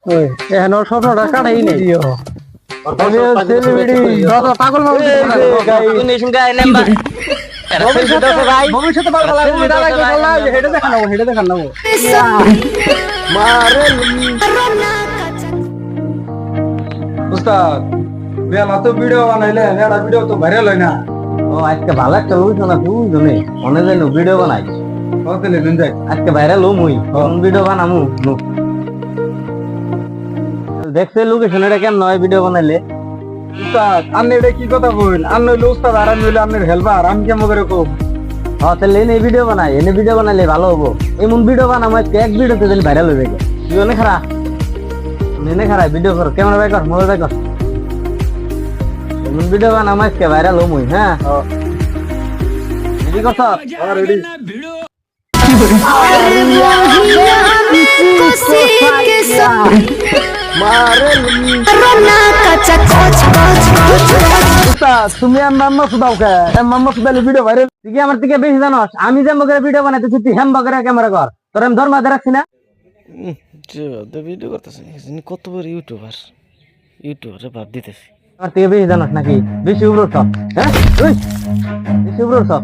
ওই এখন ওর স্বপ্নটা কাটাই নেই আমি সেলিব্রিটি দাদা পাগল মানুষ ভবিষ্যতে পাগল লাগবে দাদা হেডে দেখান না মারে উস্তাদ বেলা তো ভিডিও বানাইলে এটা ভিডিও তো ভাইরাল হয় না ও আজকে ভালো একটা লুইছ না তুই জনে মনে যেন ভিডিও বানাই হতেলে নিন যাই আজকে ভাইরাল হো মুই কোন ভিডিও বানামু নু দেখছে লোকেশন এটা কেন নয় ভিডিও বানাইলে উস্তাদ আপনি এটা কি কথা বলেন আপনি হইলে উস্তাদ আর আমি হইলে আপনার হেল্পার আমি কেমন করে কম তাহলে এনে ভিডিও বানাই এনে ভিডিও বানাইলে ভালো হবো এমন ভিডিও বানামো আজকে এক ভিডিওতে তাহলে ভাইরাল হয়ে যাবে তুই অনেক খারাপ এনে খারাপ ভিডিও কর ক্যামেরা বাই কর মোবাইল বাই কর এমন ভিডিও বানামো আজকে ভাইরাল হো মুই হ্যাঁ রেডি করছ রেডি তুমি মাম্মা সুদাও কে মাম্মা সুদালে ভিডিও ভাইরাল তুই কি আমার থেকে বেশি জানোস আমি যে মগের ভিডিও বানাইতেছি তুই হ্যামবাগের ক্যামেরা কর তোর আমি ধর্ম রাখছি না ভিডিও করতেছে কত বড় ইউটিউবারে ভাব দিতেছি আমার থেকে বেশি জানোস নাকি বেশি উগ্র সব হ্যাঁ বেশি উগ্র সব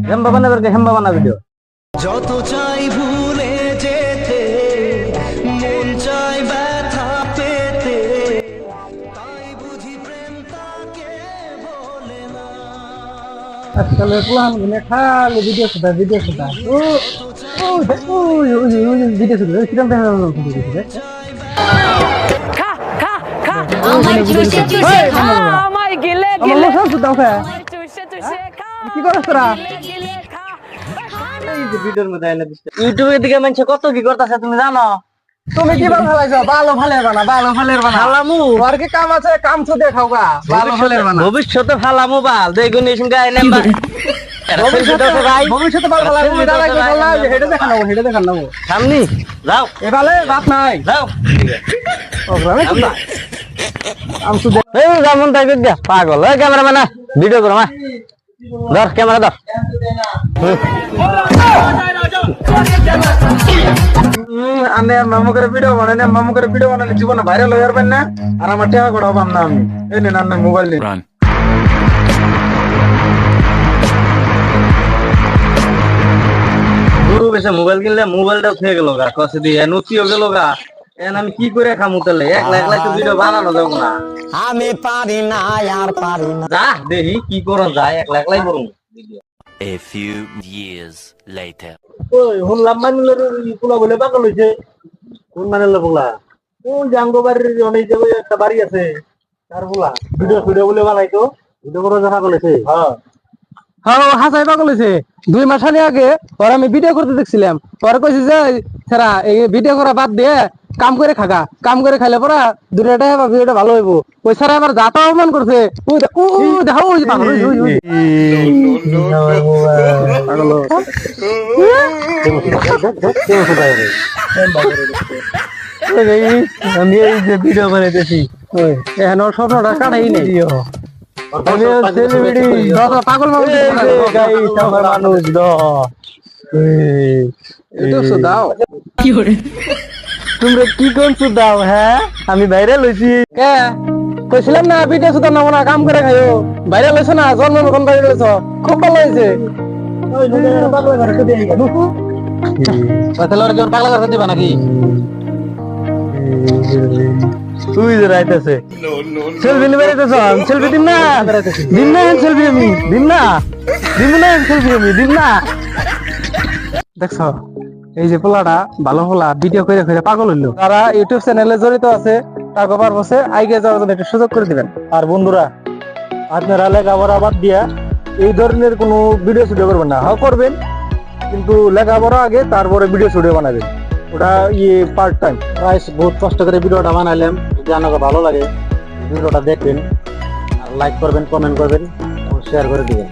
হেম্বা বানাবার হেম্বা বানা ভিডিও যত চাই ভুলে যেতে মন চাই ব্যথা পেতে তাই বুঝি প্রেম তাকে বলে না আজকাল প্লান গুনে খালি ভিডিও শুটা ও ভিডিও শুটা কিরম দেখা গেল আমায় চুষে চুষে খা আমায় গিলে গিলে আমার সুদাও কে চুষে চুষে খা কি করছ তোরা গিলে খা এই যে ভিডিওর মধ্যে আইনা দিছে ইউটিউবের দিকে মানুষ কত কি করতেছে তুমি জানো তুমি কি ভালো লাগছো ভালো ফালের বানা ফালামু আর কি কাম আছে কাম তো দেখাও গা ভালো ফালের বানা ভবিষ্যতে ফালামু বাল দেখুন এই সঙ্গে আইনা ভবিষ্যতে ভালো লাগবে দাদা হেডে দেখান না সামনে যাও এবারে বাত নাই যাও প্রোগ্রামে কি আম তো এই যেমন তাই দিয়া পাগল ওই ক্যামেরাম্যান ভিডিও করো মা ধর ক্যামেরা ধর আনে মামু করে ভিডিও বানালে জীবনে ভাইরাল হয়ে যাবেন না আর আমার টাকা করা পাম না আমি এই নেন না মোবাইল নিন গরু বেশে মোবাইল কিনলে মোবাইলটাও খেয়ে গেল গা কষে দিয়ে নতিও গেল গা এখন আমি কি করে খামু তাহলে একলা তো ভিডিও বানানো যাবো না আমি পারি না আর পারি না যা দেখি কি করো যায় একলাই করুন A few years later. ওই শুনলাম মানিলের পোলা বলে পাগল হয়েছে কোন মানিলের পোলা কোন জাঙ্গো বাড়ির অনেক জায়গায় একটা বাড়ি আছে তার পোলা ভিডিও বলে বানাইতো ভিডিও করে দেখা বলেছে হ্যাঁ হ্যাঁ হাসাই পাগল হয়েছে 2 মাস আগে ওর আমি ভিডিও করতে দেখছিলাম ওরা কইছে যে ছাড়া এই ভিডিও করা বাদ দিয়ে কাম করে খাগা কাম করে খাইলে পরা দুটাটা হবে ভিডিওটা ভালো হইব ওই স্যার আমার যাতা অপমান করছে ও দেখো ওই পাগল ওই পাগল আমি এই যে ভিডিও বানাইতেছি এখন ওর স্বপ্নটা কাটাই নেই আমি সেলিব্রিটি দাদা পাগল মানুষ দাও তোমরা কি করছো দাও হ্যাঁ আমি ভাইরাল হয়েছি কে কইছিলাম না ভিডিও সুদা নাও না কাম করে খাইও ভাইরাল হইছে না জন্ম কোন ভাইরাল হইছো খুব ভালো হইছে পাগলা করে দিবা নাকি তুই যে রাইতেছে সেলফি নিবে রাইতেছ সেলফি দিন না সেলফি আমি দিন না সেলফি আমি দিন না দেখছো এই যে পোলাটা ভালো পোলা ভিডিও করে পাগল হইলো তারা ইউটিউব চ্যানেলে জড়িত আছে তাকে পারবছে আগে যাওয়ার জন্য একটা সুযোগ করে দিবেন আর বন্ধুরা আপনারা লেখাপড়া বাদ দিয়া এই ধরনের কোনো ভিডিও স্টুডিও করবেন না হ্যাঁ করবেন কিন্তু লেখাপড়া আগে তারপরে ভিডিও স্টুডিও বানাবেন ওটা পার্ট টাইম প্রায় বহুত কষ্ট করে ভিডিওটা বানাইলাম যদি আপনাকে ভালো লাগে ভিডিওটা দেখবেন আর লাইক করবেন কমেন্ট করবেন শেয়ার করে দিবেন